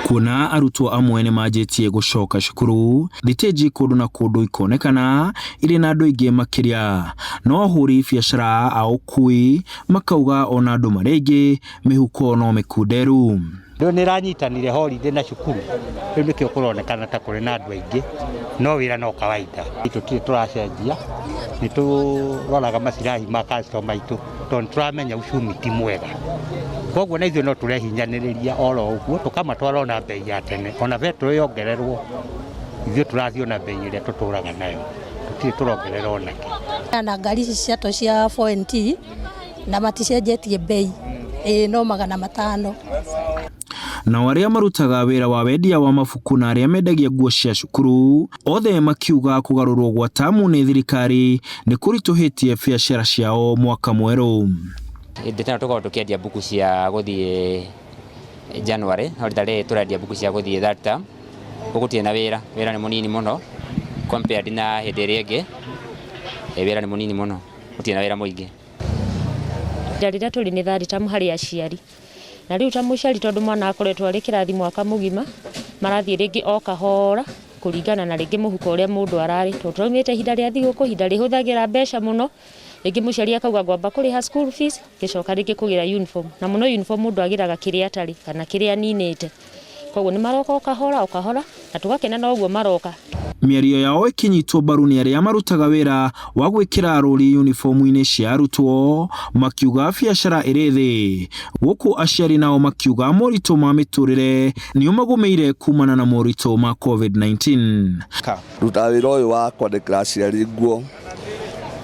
Kuna arutwo amwe nĩ manjĩtie gũcoka cukuru, thitĩnji kũndũ na kũndũ ikonekana irĩ na andũ aingĩ makĩria, no ahũri biacara a ũkui makauga ona andũ marĩ aingĩ mĩhuko no mĩkunderu. Rĩu nĩ ranyitanire holiday na cukuru, rĩu nĩkĩo kũronekana ta kũrĩ na andũ aingĩ, no wĩra no kawaida. Tũtirĩ tũracenjia, nĩ tũroraga macirahi ma customer aitũ, tondũ tũramenya uchumi ti mwega. Koguo na ithuĩ no tũrehinyanĩrĩria oro ũguo, tũkamatwara ona bei ya tene, ona betũrũ yongererwo, ithuĩ tũrathiĩ ona bei ĩrĩa tũtũraga nayo, tũtirĩ tũrongerera onakĩ. Na ngari ciato cia 4NT na maticenjetie bei, no 500. Na arĩa marutaga wĩra wa wendia wa mabuku na arĩa mendagia nguo cia cukuru, othe makiuga kũgarũrwo gwa tamu nĩ thirikari nĩ kũritũhĩtie biacara ciao mwaka mwerũ. Ndĩtana tũkorwo tũkĩendia mbuku cia gũthiĩ January, no rĩtarĩ tũrendia mbuku cia gũthiĩ that term, gũtirĩ na wĩra nĩ mũnini mũno compared na hĩndĩ ĩrĩa ĩngĩ, wĩra nĩ mũnini mũno, gũtirĩ na wĩra mũingĩ. Rĩrĩa tũrĩ nĩ third term harĩ aciari, na rĩu ta mũciari tondũ mwana akoretwo arĩ kĩrathi mwaka mũgima, marathiĩ rĩngĩ o kahora kũringana na rĩngĩ mũhuko ũrĩa mũndũ ararĩ, tondũ tũraumĩte ihinda rĩa thigũkũ, ihinda rĩhũthagĩra mbeca mũno, rĩngĩ mũciari akauga ngwamba kũrĩha school fees, gĩcoka rĩngĩ kũgĩra uniform, na mũno uniform mũndũ agĩraga kĩrĩa atarĩ kana kĩrĩa aninĩte. Koguo nĩ maroka o kahora, na tũgakena na ũguo maroka. Mĩario yao ĩkĩnyitwo mbaru nĩ arĩa marutaga wĩra wa gwĩkĩra rũri uniformu-inĩ cia arutwo, makiuga biacara ĩrĩ thĩ. Gũkũ aciari nao makiuga moritũ ma mĩtũrĩre nĩo magũmĩire kumana na moritũ ma COVID-19. Ruta wĩra ũyũ wa kwandĩkĩra aciari nguo,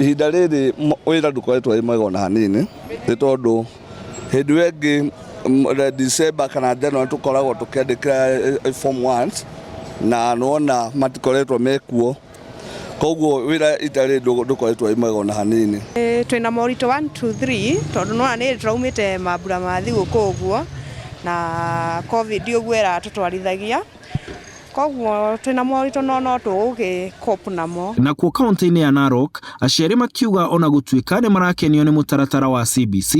ihinda rĩrĩ wĩra ndũkoretwo wĩ mwega ona hanini, nĩ tondũ hĩndĩ ĩngĩ December kana January tũkoragwo tũkĩandĩkĩra form 1 na nona matikoretwo mekuo, koguo wĩra itarĩ ndũkoretwo wĩ mwega ona hanini. Twĩna moritũ 1 2 3 tondũ nona nĩ tũraumĩte mambura ma thigũkũ ũguo na COVID ũguo ĩratũtwarithagia, koguo twĩna moritũ no tũgũgĩcope namo. Nakuo kaunti-inĩ ya Narok, aciari makiuga ona gũtuĩka nĩ marakenio nĩ mũtaratara wa CBC,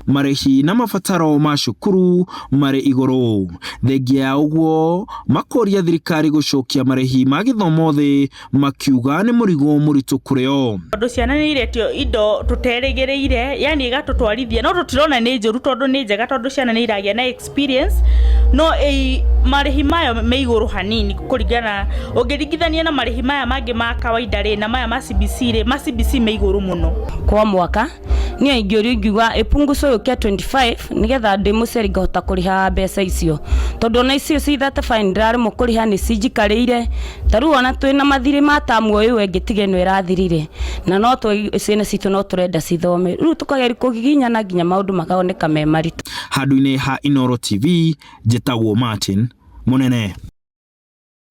marĩhi na mabataro ma cukuru marĩ igũrũ. Thengia ya ũguo, makoria thirikari gũcokia marĩhi ma gĩthomo thĩ, makiuga nĩ mũrigo mũritũ kũrĩ o. Tondũ ciana nĩ iretio indo tũterĩgĩrĩire, yani ĩgatũtwarithia, no tũtirona nĩ njũru tondũ nĩ njega, tondũ ciana nĩ iragĩa na experience, no marĩhi mayo me igũrũ hanini kũringana ũngĩringithania na marĩhi maya mangĩ ma kawaida rĩ na maya ma CBC rĩ, ma CBC me igũrũ mũno. Kwa mwaka niĩ ingĩũrio ingiuga ĩpunguzwo yũke 25 nĩgetha ndĩ mũciari ngahota kũrĩha mbeca icio, tondũ ona icio ci 35 ndĩraremwo kũrĩha nĩ cinjikarĩire. Ta rĩu ona twĩna mathirĩ ma tamu ũyũ ĩngĩ tige ĩno ĩrathirire, na no ciana citũ no tũrenda cithome, rĩu tũkageria kũgiginyana nginya maũndũ makaoneka me maritũ. Handũ-inĩ ha Inooro TV, njĩtagwo Martin Mũnene.